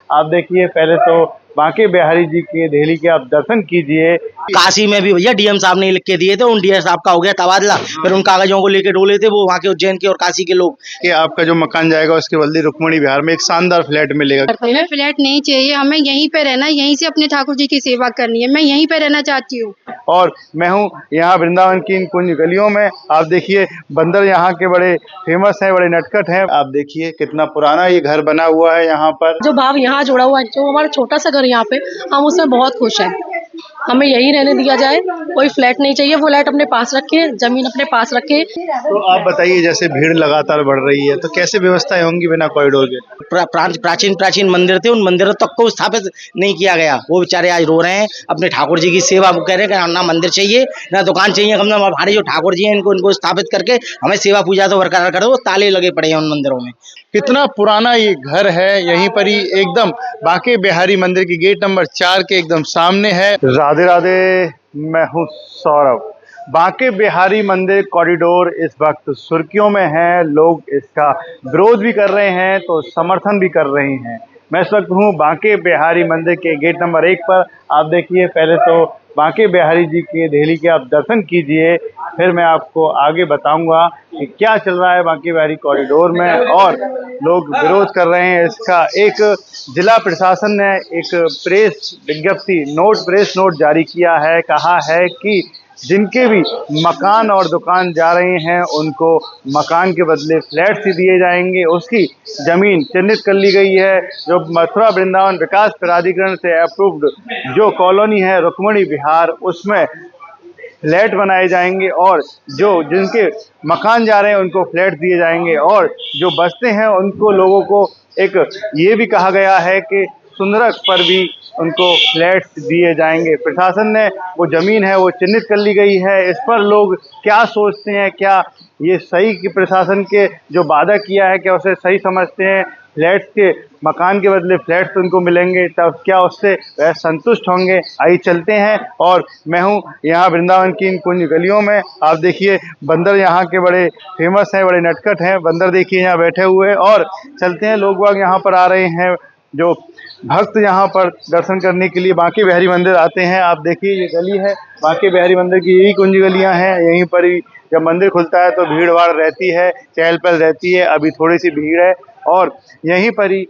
आप देखिए पहले तो बांके बिहारी जी के देहली के आप दर्शन कीजिए। काशी में भी भैया डीएम साहब ने लिख के दिए थे, उन डीएम साहब का हो गया तबादला, फिर उन कागजों को लेके डोले थे वो वहाँ के उज्जैन के और काशी के लोग। कि आपका जो मकान जाएगा उसके बदले रुक्मणी विहार में एक शानदार फ्लैट मिलेगा। हमें फ्लैट नहीं चाहिए, हमें यहीं पे रहना, यहीं से अपने ठाकुर जी की सेवा करनी है। मैं यहीं पे रहना चाहती हूँ। और मैं हूँ यहाँ वृंदावन की इन कुंज गलियों में। आप देखिए बंदर यहाँ के बड़े फेमस हैं, बड़े नटखट हैं। आप देखिए कितना पुराना ये घर बना हुआ है यहाँ पर। जो भाव यहाँ जुड़ा हुआ है, जो हमारा छोटा सा घर यहाँ पे, हम उसमें बहुत खुश हैं। हमें यही रहने दिया जाए, कोई फ्लैट नहीं चाहिए। फ्लैट अपने पास रखे, जमीन अपने पास रखे। तो आप बताइए जैसे भीड़ लगातार बढ़ रही है तो कैसे व्यवस्थाएं होंगी बिना कॉरिडोर के? प्राचीन मंदिर थे, उन मंदिरों तक को स्थापित नहीं किया गया। वो बेचारे आज रो रहे हैं अपने ठाकुर जी की सेवा। वो कह रहे हैं कि ना मंदिर चाहिए ना दुकान चाहिए, कम हमारे जो ठाकुर जी हैं इनको स्थापित करके हमें सेवा पूजा तो बरकरार कर दो। ताले लगे पड़े हैं उन मंदिरों में। कितना पुराना ये घर है, यहीं पर ही एकदम बांके बिहारी मंदिर की गेट नंबर 4 के एकदम सामने है। राधे राधे, मैं हूँ सौरभ। बांके बिहारी मंदिर कॉरिडोर इस वक्त सुर्खियों में है। लोग इसका विरोध भी कर रहे हैं तो समर्थन भी कर रहे हैं। मैं इस वक्त हूँ बांके बिहारी मंदिर के गेट नंबर 1 पर। आप देखिए पहले तो बांके बिहारी जी के देहली के आप दर्शन कीजिए, फिर मैं आपको आगे बताऊंगा कि क्या चल रहा है बांके बिहारी कॉरिडोर में और लोग विरोध कर रहे हैं इसका। एक जिला प्रशासन ने एक प्रेस विज्ञप्ति प्रेस नोट जारी किया है। कहा है कि जिनके भी मकान और दुकान जा रहे हैं उनको मकान के बदले फ्लैट्स ही दिए जाएंगे। उसकी जमीन चिन्हित कर ली गई है। जो मथुरा वृंदावन विकास प्राधिकरण से अप्रूव्ड जो कॉलोनी है रुक्मणी विहार, उसमें फ्लैट बनाए जाएंगे और जो जिनके मकान जा रहे हैं उनको फ्लैट दिए जाएंगे और जो बसते हैं उनको लोगों को एक ये भी कहा गया है कि सुंदरक पर भी उनको फ्लैट्स दिए जाएंगे। प्रशासन ने वो ज़मीन है वो चिन्हित कर ली गई है। इस पर लोग क्या सोचते हैं, क्या ये सही कि प्रशासन के जो वादा किया है क्या उसे सही समझते हैं? फ्लैट्स के मकान के बदले फ्लैट्स उनको मिलेंगे तब क्या उससे वह संतुष्ट होंगे? आइए चलते हैं। और मैं हूँ यहाँ वृंदावन की इन कुंज गलियों में। आप देखिए बंदर यहाँ के बड़े फेमस हैं, बड़े नटखट हैं। बंदर देखिए यहाँ बैठे हुए और चलते हैं। लोग बाग यहाँ पर आ रहे हैं, जो भक्त यहाँ पर दर्शन करने के लिए बांके बिहारी मंदिर आते हैं। आप देखिए ये गली है बांके बिहारी मंदिर की, यही कुंज गलियाँ हैं। यहीं पर ही जब मंदिर खुलता है तो भीड़ भाड़ रहती है, चहल पहल रहती है। अभी थोड़ी सी भीड़ है और यहीं पर ही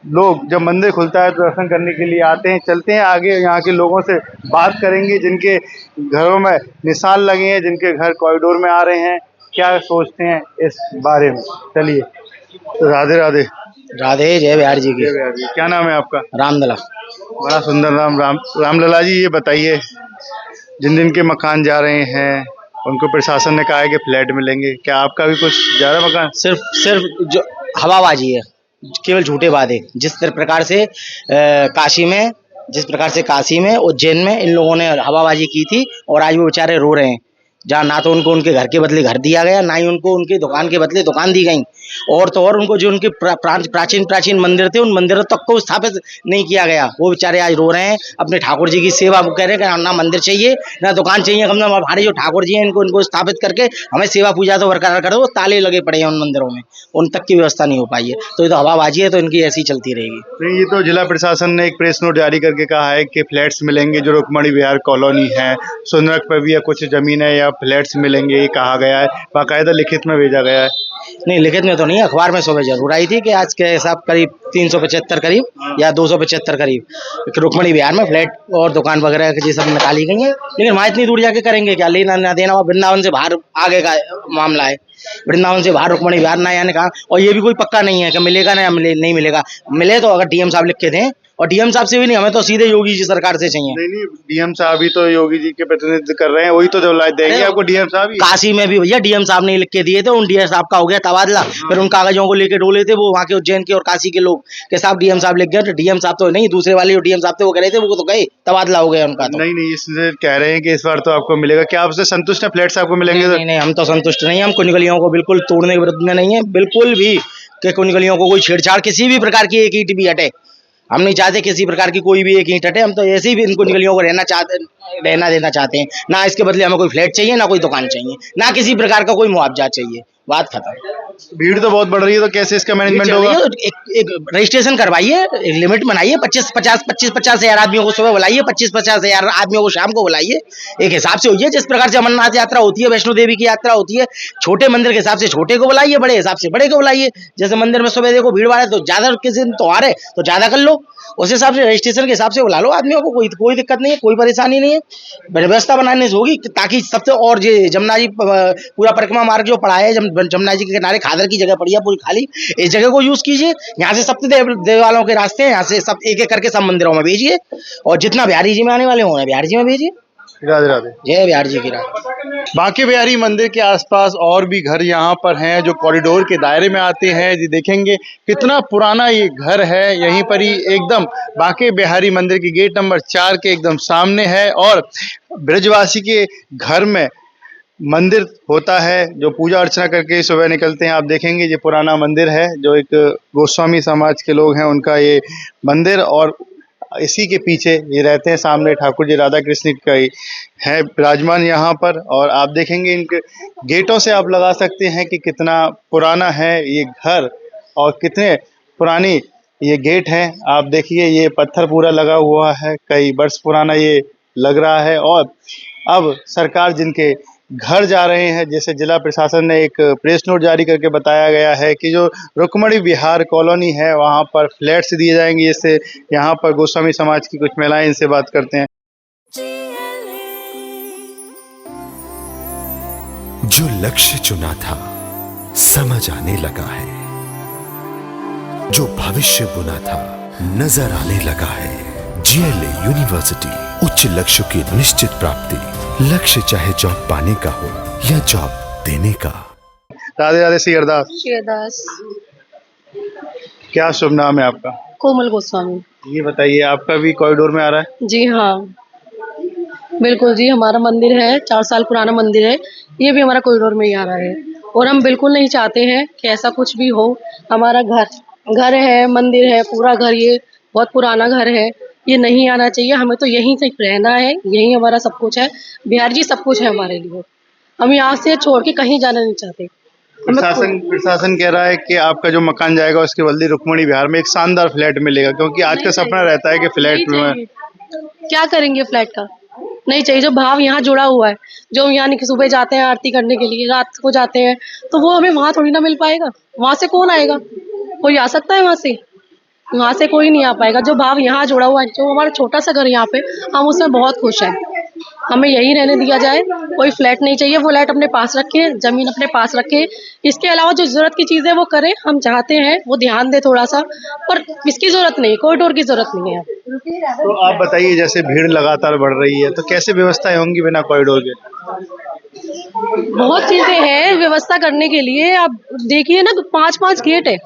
लोग जब मंदिर खुलता है तो दर्शन करने के लिए आते हैं। चलते हैं आगे, यहाँ के लोगों से बात करेंगे जिनके घरों में निशान लगे हैं, जिनके घर कॉरिडोर में आ रहे हैं, क्या सोचते हैं इस बारे में। चलिए। राधे राधे। राधे जय बिहार जी की। क्या नाम है आपका? रामलला। बड़ा सुंदर नाम। रामलला जी, ये बताइए जिन जिन के मकान जा रहे हैं उनको प्रशासन ने कहा है कि फ्लैट मिलेंगे, क्या आपका भी कुछ जा रहा मकान? सिर्फ जो हवाबाजी है, केवल झूठे वादे। जिस प्रकार से काशी में उज्जैन में इन लोगों ने हवाबाजी की थी और आज वो बेचारे रो रहे हैं, जहाँ ना तो उनको उनके घर के बदले घर दिया गया, ना ही उनको उनके दुकान के बदले दुकान दी गई। और तो और उनको जो उनके प्राचीन मंदिर थे उन मंदिरों तक को स्थापित नहीं किया गया। वो बेचारे आज रो रहे हैं अपने ठाकुर जी की सेवा। वो कह रहे हैं कि ना मंदिर चाहिए ना दुकान चाहिए, कम हमारे जो ठाकुर जी हैं इनको स्थापित करके हमें सेवा पूजा तो बरकरार कर दो। ताले लगे पड़े हैं उन मंदिरों में, उन तक की व्यवस्था नहीं हो पाई है। तो ये तो हवाबाजी है, तो इनकी ऐसी चलती रहेगी। नहीं, ये तो जिला प्रशासन ने एक प्रेस नोट जारी करके कहा है कि फ्लैट्स मिलेंगे। जो रुक्मणी विहार कॉलोनी है सुंदरक पर भी कुछ जमीन है या फ्लैट्स मिलेंगे, ये कहा गया है। बाकायदा लिखित में भेजा गया है? नहीं, लिखित में तो नहीं, अखबार में सुबह जरूर आई थी कि आज के हिसाब करीब 375 करीब या 275 करीब रुक्मणी विहार में फ्लैट और दुकान वगैरह की सब निकाली गई है। लेकिन वहाँ इतनी दूर जाके करेंगे क्या, लेना ना देना। और वृंदावन से बाहर आगे का मामला है, वृंदावन से बाहर रुक्मणी विहार ना आने का। और ये भी कोई पक्का नहीं है कि मिलेगा ना नहीं मिलेगा। मिले तो अगर डीएम साहब लिख के दें, और डीएम साहब से भी नहीं, हमें तो सीधे योगी जी सरकार से चाहिए। नहीं, डीएम साहब ही तो योगी जी के प्रतिनिधित्व कर रहे हैं, वही तो दिलाई देंगे आपको डीएम साहब ही। काशी में भी भैया डीएम साहब ने लिख के दिए थे, उन डीएम साहब का हो गया तबादला, फिर उन कागजों को लेके डोले थे वो वहाँ के उज्जैन के और काशी के लोग के साथ डीएम साहब लिख गए। तो डीएम साहब तो नहीं, दूसरे वाले जो डीएम साहब थे वो कह रहे थे वो तो गए, तबादला हो गया उनका। तो नहीं, इसलिए कह रहे हैं कि इस बार तो आपको मिलेगा। क्या आपसे संतुष्ट है? फ्लैट्स आपको मिलेंगे? नहीं, हम तो संतुष्ट नहीं। हम कुंज गलियों को बिल्कुल तोड़ने के विरुद्ध में नहीं है, बिल्कुल भी, कि कुंज गलियों को कोई छेड़छाड़ किसी भी प्रकार की एक ईंट भी हटे। हम नहीं चाहते किसी प्रकार की कोई भी एक ईंट हटे। हम तो ऐसे ही इन कुंज गलियों को रहना देना चाहते हैं। ना इसके बदले हमें कोई फ्लैट चाहिए, ना कोई दुकान चाहिए, ना किसी प्रकार का कोई मुआवजा चाहिए। बात खत्म। भीड़ तो बहुत बढ़ रही है, तो कैसे इसका मैनेजमेंट होगा? एक रजिस्ट्रेशन करवाइए, एक लिमिट बनाइए, 25,000 आदमियों को सुबह बुलाइए, 25,000 आदमियों को शाम को बुलाइए। एक हिसाब से होइए, जिस प्रकार से अमरनाथ यात्रा होती है, वैष्णो देवी की यात्रा होती है, छोटे मंदिर के हिसाब से छोटे को बुलाइए, बड़े हिसाब से बड़े को बुलाइए। जैसे मंदिर में सुबह देखो भीड़ भाड़ है तो ज्यादा, किसी दिन त्योहार है तो ज्यादा कर लो, उस हिसाब से रजिस्ट्रेशन के हिसाब से बुला लो आदमियों को। कोई दिक्कत नहीं है, कोई परेशानी नहीं है। व्यवस्था बनाने से होगी ताकि सबसे, और ये जमुना जी पूरा परिक्रमा मार्ग जो पड़ा है, जमुना जी के किनारे खादर की जगह पड़ी है पूरी खाली, इस जगह को यूज कीजिए। यहाँ से सप्त देवालयों के रास्ते हैं, यहाँ से सब एक एक करके सब मंदिरों में भेजिए, और जितना बिहारी जी में आने वाले होंगे बिहारी जी में भेजिए। राधे राधे। जय बिहारी जी की राधे। बांके बिहारी मंदिर के आसपास और भी घर यहाँ पर हैं जो कॉरिडोर के दायरे में आते हैं। जी देखेंगे कितना पुराना ये घर है, यहीं पर ही एकदम बांके बिहारी मंदिर की गेट नंबर 4 के एकदम सामने है। और ब्रजवासी के घर में मंदिर होता है जो पूजा अर्चना करके सुबह निकलते हैं। आप देखेंगे ये पुराना मंदिर है जो एक गोस्वामी समाज के लोग हैं उनका ये मंदिर, और इसी के पीछे ये रहते हैं। सामने ठाकुर जी राधा कृष्ण का है विराजमान यहाँ पर, और आप देखेंगे इनके गेटों से आप लगा सकते हैं कि कितना पुराना है ये घर और कितने पुरानी ये गेट हैं। आप देखिए ये पत्थर पूरा लगा हुआ है, कई वर्ष पुराना ये लग रहा है। और अब सरकार जिनके घर जा रहे हैं, जैसे जिला प्रशासन ने एक प्रेस नोट जारी करके बताया गया है कि जो रुक्मणी विहार कॉलोनी है वहां पर फ्लैट्स दिए जाएंगे। इससे यहाँ पर गोस्वामी समाज की कुछ महिलाएं, इनसे बात करते हैं। जो लक्ष्य चुना था समझ आने लगा है, जो भविष्य बुना था नजर आने लगा है। GLA यूनिवर्सिटी, उच्च लक्ष्य की निश्चित प्राप्ति। लक्ष्य चाहे जॉब पाने का हो या जॉब देने का। राधे राधे। श्री अरदास। शेरदास। क्या शुभ नाम है आपका? कोमल गोस्वामी। ये बताइए, आपका भी कॉरिडोर में आ रहा है? जी हाँ, बिल्कुल जी, हमारा मंदिर है, 4 साल पुराना मंदिर है, ये भी हमारा कॉरिडोर में ही आ रहा है। और हम बिल्कुल नहीं चाहते हैं कि ऐसा कुछ भी हो। हमारा घर है, मंदिर है, पूरा घर, ये बहुत पुराना घर है, ये नहीं आना चाहिए। हमें तो यहीं से रहना है, यहीं हमारा सब कुछ है। बिहार जी सब कुछ है हमारे लिए, हम यहाँ से छोड़ के कहीं जाना नहीं चाहते। प्रशासन कह रहा है कि आपका जो मकान जाएगा उसके बदले रुक्मणी विहार में एक शानदार फ्लैट मिलेगा, क्योंकि आज का सपना रहता है कि फ्लैट में। क्या करेंगे फ्लैट का? नहीं चाहिए। जो भाव यहाँ जुड़ा हुआ है, जो यहाँ कि सुबह जाते हैं आरती करने के लिए, रात को जाते हैं, तो वो हमें वहाँ थोड़ी ना मिल पाएगा। वहाँ से कौन आएगा? कोई आ सकता है वहाँ से कोई नहीं आ पाएगा। जो भाव यहाँ जुड़ा हुआ है, जो हमारा छोटा सा घर यहाँ पे, हम उसमें बहुत खुश हैं। हमें यही रहने दिया जाए, कोई फ्लैट नहीं चाहिए। वो फ्लैट अपने पास रखे, जमीन अपने पास रखे, इसके अलावा जो जरूरत की चीजें वो करें। हम चाहते हैं वो ध्यान दे थोड़ा सा, पर इसकी जरूरत नहीं, कॉरिडोर की जरूरत नहीं है। तो आप बताइए, जैसे भीड़ लगातार बढ़ रही है तो कैसे व्यवस्थाएं होंगी बिना कॉरिडोर के? बहुत चीजें हैं व्यवस्था करने के लिए। आप देखिए ना, 5-5 गेट है,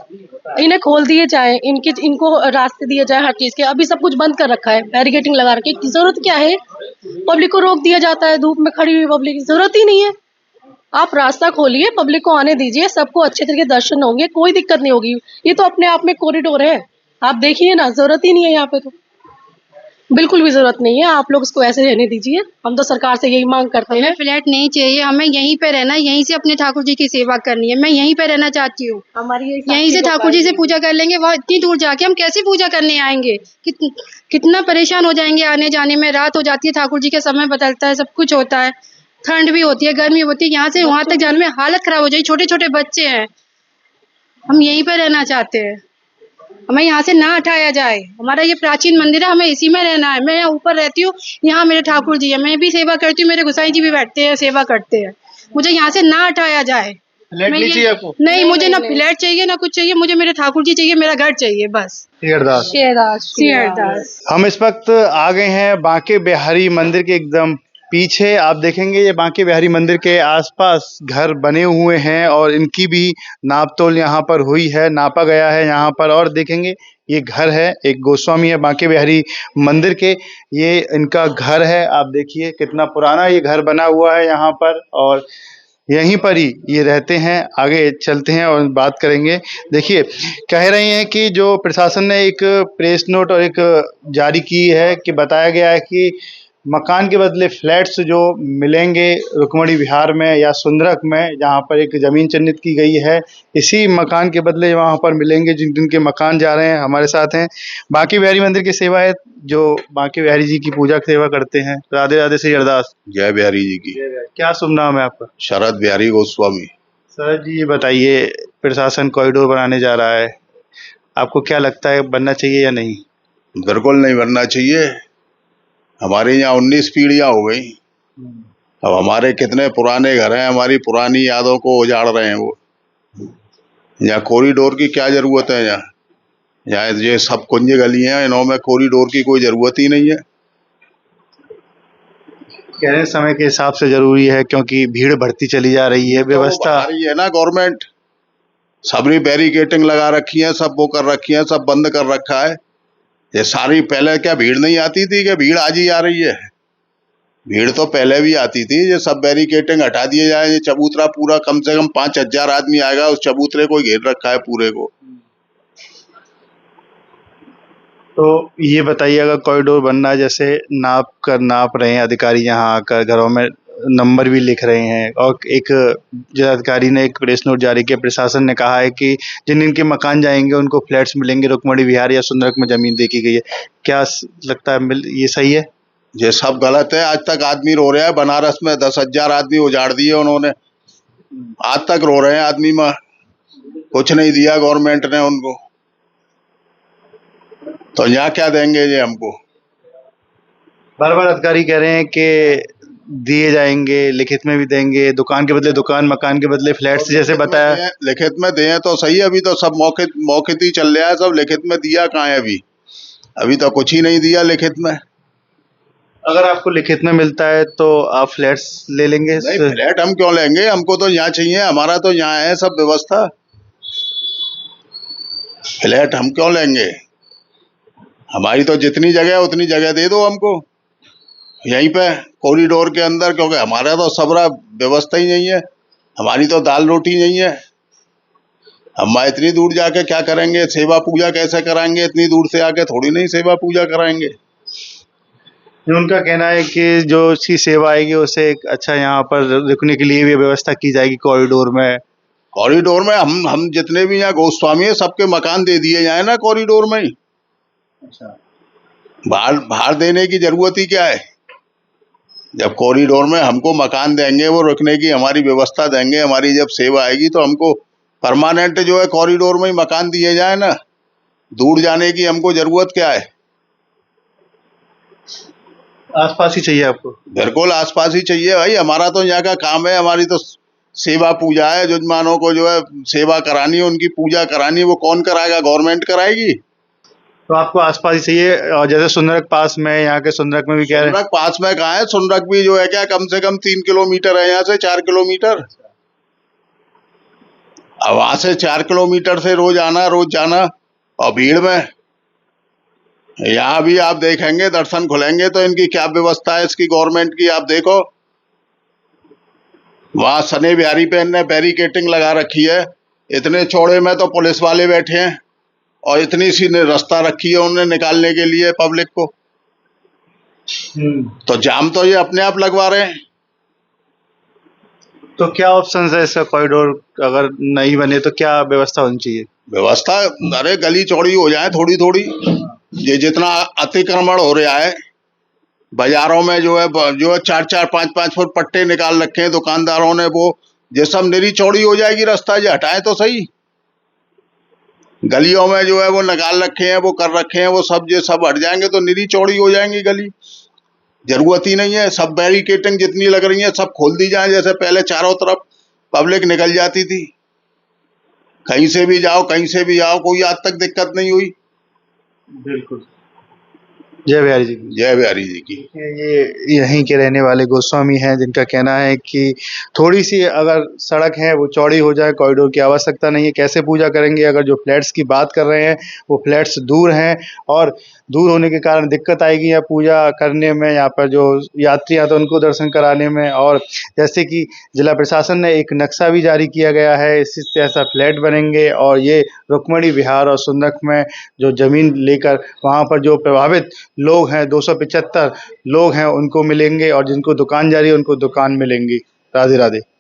इन्हें खोल दिए जाए, इनको रास्ते दिए जाए हर चीज के। अभी सब कुछ बंद कर रखा है, बैरिकेडिंग लगा रखी है। जरूरत क्या है? पब्लिक को रोक दिया जाता है, धूप में खड़ी हुई पब्लिक की जरूरत ही नहीं है। आप रास्ता खोलिए, पब्लिक को आने दीजिए, सबको अच्छे तरीके दर्शन होंगे, कोई दिक्कत नहीं होगी। ये तो अपने आप में कॉरिडोर है, आप देखिए ना, जरूरत ही नहीं है यहाँ पे, तो बिल्कुल भी जरूरत नहीं है। आप लोग इसको ऐसे रहने दीजिए, हम तो सरकार से यही मांग करते हैं। फ्लैट नहीं चाहिए हमें, यहीं पे रहना, यहीं से अपने ठाकुर जी की सेवा करनी है। मैं यहीं पे रहना चाहती हूँ, यहीं से ठाकुर जी से पूजा कर लेंगे। वहाँ इतनी दूर जाके हम कैसे पूजा करने आएंगे? कितना परेशान हो जाएंगे आने जाने में। रात हो जाती है, ठाकुर जी का समय बदलता है, सब कुछ होता है, ठंड भी होती है, गर्मी होती है, यहाँ से वहाँ तक जाने में हालत खराब हो जाएगी। छोटे छोटे बच्चे हैं, हम यहीं पे रहना चाहते हैं, हमें यहाँ से ना हटाया जाए। हमारा ये प्राचीन मंदिर है, हमें इसी में रहना है। मैं यहाँ ऊपर रहती हूँ, यहाँ मेरे ठाकुर जी है, मैं भी सेवा करती हूँ, मेरे गोसाई जी भी बैठते हैं, सेवा करते हैं। मुझे यहाँ से ना हटाया जाए। नहीं चाहिए आपको? नहीं, मुझे ना फ्लैट चाहिए ना कुछ चाहिए, मुझे मेरे ठाकुर जी चाहिए, मेरा घर चाहिए बस। शेरदास। हम इस वक्त आ गए हैं बांके बिहारी मंदिर के एकदम पीछे। आप देखेंगे ये बांके बिहारी मंदिर के आसपास घर बने हुए हैं और इनकी भी नापतोल यहाँ पर हुई है, नापा गया है यहाँ पर। और देखेंगे ये घर है, एक गोस्वामी है बांके बिहारी मंदिर के, ये इनका घर है। आप देखिए कितना पुराना ये घर बना हुआ है यहाँ पर, और यहीं पर ही ये रहते हैं। आगे चलते हैं और बात करेंगे। देखिए, कह रहे हैं कि जो प्रशासन ने एक प्रेस नोट और एक जारी की है कि बताया गया है कि मकान के बदले फ्लैट्स जो मिलेंगे रुक्मणी विहार में या सुंदरक में, जहाँ पर एक ज़मीन चिन्हित की गई है, इसी मकान के बदले वहाँ पर मिलेंगे। जिन जिनके मकान जा रहे हैं हमारे साथ हैं बांके बिहारी मंदिर की सेवा है, जो बांके बिहारी जी की पूजा की सेवा करते हैं। राधे राधे श्री अरदास। जय बिहारी जी की। क्या शुभ नाम है आपका? शरद बिहारी गोस्वामी। सर जी ये बताइए, प्रशासन कॉरिडोर बनाने जा रहा है, आपको क्या लगता है बनना चाहिए या नहीं? बिल्कुल नहीं बनना चाहिए। हमारे यहाँ 19 पीढ़ियां हो गई। अब हमारे कितने पुराने घर हैं, हमारी पुरानी यादों को उजाड़ रहे हैं वो। यहाँ कॉरिडोर की क्या जरूरत है? यहाँ ये सब कुंज गली हैं, इनमें कॉरिडोर की कोई जरूरत ही नहीं है। कह रहे हैं समय के हिसाब से जरूरी है, क्योंकि भीड़ बढ़ती चली जा रही है। व्यवस्था आ रही है ना गवर्नमेंट, सबने बैरिकेटिंग लगा रखी है, सब वो कर रखी है, सब बंद कर रखा है। ये सारी पहले क्या भीड़ नहीं आती थी? कि भीड़ आज ही आ रही है? भीड़ तो पहले भी आती थी। ये सब बैरिकेटिंग हटा दिए जाए। ये चबूतरा पूरा कम से कम 5,000 आदमी आएगा, उस चबूतरे को घेर रखा है पूरे को। तो ये बताइए, अगर कॉरिडोर बनना है, जैसे नाप रहे हैं अधिकारी, यहाँ आकर घरों में नंबर भी लिख रहे हैं, और एक जिलाधिकारी ने एक प्रेस नोट जारी किया, प्रशासन ने कहा है कि जिन जिनके मकान जाएंगे उनको फ्लैट्स मिलेंगे, रुक्मणी विहार या सुंदरक में जमीन देखी गई है। क्या लगता है ये सही है? ये सब गलत है। आज तक आदमी रो रहा है। बनारस में 10,000 आदमी उजाड़ दिए उन्होंने, आज तक रो रहे हैं आदमी। में कुछ नहीं दिया गवर्नमेंट ने उनको, तो यहाँ क्या देंगे ये हमको? बार बार अधिकारी कह रहे हैं कि दिए जाएंगे, लिखित में भी देंगे, दुकान के बदले दुकान, मकान के बदले फ्लैट्स, जैसे बताया। लिखित में दें तो सही। अभी तो सब मौखित ही चल रहा है। सब लिखित में दिया कहाँ है? अभी तो कुछ ही नहीं दिया लिखित में। अगर आपको लिखित में मिलता है तो आप फ्लैट्स ले लेंगे? नहीं, फ्लैट हम क्यों लेंगे? हमको तो यहाँ चाहिए। हमारा तो यहाँ है सब व्यवस्था। फ्लैट हम क्यों लेंगे? हमारी तो जितनी जगह है उतनी जगह दे दो हमको यहीं पे कॉरिडोर के अंदर, क्योंकि हमारा तो सबरा व्यवस्था ही नहीं है। हमारी तो दाल रोटी नहीं है। हम इतनी दूर जाके क्या करेंगे? सेवा पूजा कैसे कराएंगे? इतनी दूर से आके थोड़ी नहीं सेवा पूजा कराएंगे। उनका कहना है कि जो उसकी सेवा आएगी उसे एक अच्छा यहाँ पर रुकने के लिए भी व्यवस्था की जाएगी कॉरिडोर में। कॉरिडोर में हम जितने भी यहाँ गोस्वामी है सबके मकान दे दिए जाए ना कॉरिडोर में ही। अच्छा, बाहर देने की जरूरत ही क्या है? जब कॉरिडोर में हमको मकान देंगे, वो रुकने की हमारी व्यवस्था देंगे, हमारी जब सेवा आएगी तो हमको परमानेंट जो है कॉरिडोर में ही मकान दिए जाए ना। दूर जाने की हमको जरूरत क्या है? आसपास ही चाहिए आपको? बिल्कुल आसपास ही चाहिए भाई। हमारा तो यहाँ का काम है, हमारी तो सेवा पूजा है। जजमानों को जो है सेवा करानी है, उनकी पूजा करानी है। वो कौन कराएगा? गवर्नमेंट कराएगी। तो आपको आसपास ही चाहिए। और जैसे सुंदरक पास में, यहाँ के सुंदरक में भी कह रहे हैं। सुंदरक पास में कहाँ है? सुंदरक भी जो है क्या कम से कम 3 किलोमीटर है यहाँ से, 4 किलोमीटर। अब वहां से 4 किलोमीटर से रोज जाना और भीड़ में। यहाँ भी आप देखेंगे दर्शन खुलेंगे तो इनकी क्या व्यवस्था है इसकी गवर्नमेंट की, आप देखो। वहां सने बिहारी पे इनने बैरिकेटिंग लगा रखी है। इतने चौड़े में तो पुलिस वाले बैठे हैं, और इतनी सी रास्ता रखी है उन्होंने निकालने के लिए पब्लिक को। तो जाम तो ये अपने आप लगवा रहे हैं। तो क्या ऑप्शन है इसका? कॉरिडोर अगर नहीं बने तो क्या व्यवस्था होनी चाहिए? व्यवस्था, अरे गली चौड़ी हो जाए थोड़ी थोड़ी। ये जितना अतिक्रमण हो रहा है बाजारों में, जो है 4-4, 5-5 फुट पट्टे निकाल रखे हैं दुकानदारों ने, वो ये सब निरी चौड़ी हो जाएगी रास्ता। ये हटाए तो सही। गलियों में जो है वो निकाल रखे हैं, वो कर रखे हैं, वो सब ये सब हट जाएंगे तो निरी चौड़ी हो जाएंगी गली। जरूरत ही नहीं है। सब बैरिकेटिंग जितनी लग रही है सब खोल दी जाए। जैसे पहले चारों तरफ पब्लिक निकल जाती थी, कहीं से भी जाओ कहीं से भी आओ, कोई आज तक दिक्कत नहीं हुई। बिल्कुल। जय बिहारी जी। जय बिहारी जी की। ये यहीं के रहने वाले गोस्वामी हैं, जिनका कहना है कि थोड़ी सी अगर सड़क है वो चौड़ी हो जाए, कॉरिडोर की आवश्यकता नहीं है। कैसे पूजा करेंगे? अगर जो फ्लैट्स की बात कर रहे हैं वो फ्लैट्स दूर हैं, और दूर होने के कारण दिक्कत आएगी यहाँ पूजा करने में, यहाँ पर जो यात्री आते हैं उनको दर्शन कराने में। और जैसे कि जिला प्रशासन ने एक नक्शा भी जारी किया गया है, इसी तरह ऐसा फ्लैट बनेंगे, और ये रुक्मणी विहार और सुंदरक में जो ज़मीन लेकर वहाँ पर जो प्रभावित लोग हैं, 275 लोग हैं, उनको मिलेंगे, और जिनको दुकान जा रही है उनको दुकान मिलेंगी। राधे राधे।